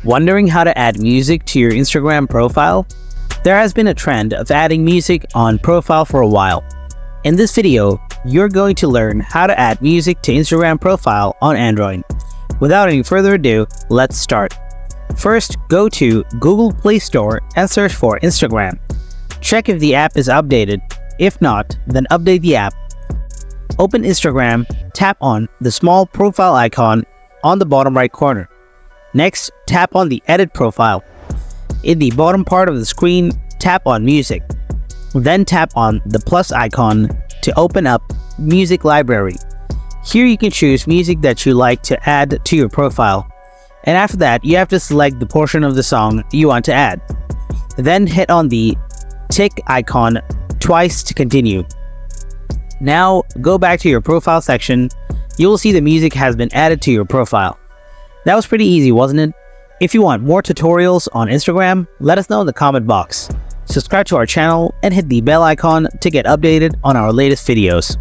Wondering how to add music to your Instagram profile? There has been a trend of adding music on profile for a while. In this video, you're going to learn how to add music to Instagram profile on Android. Without any further ado, let's start. First, go to Google Play Store and search for Instagram. Check if the app is updated. If not, then update the app. Open Instagram, tap on the small profile icon on the bottom right corner. Next, tap on the Edit Profile. In the bottom part of the screen, tap on Music. Then tap on the plus icon to open up Music Library. Here you can choose music that you like to add to your profile. And after that, you have to select the portion of the song you want to add. Then hit on the tick icon twice to continue. Now, go back to your profile section. You will see the music has been added to your profile. That was pretty easy, wasn't it? If you want more tutorials on Instagram, let us know in the comment box. Subscribe to our channel and hit the bell icon to get updated on our latest videos.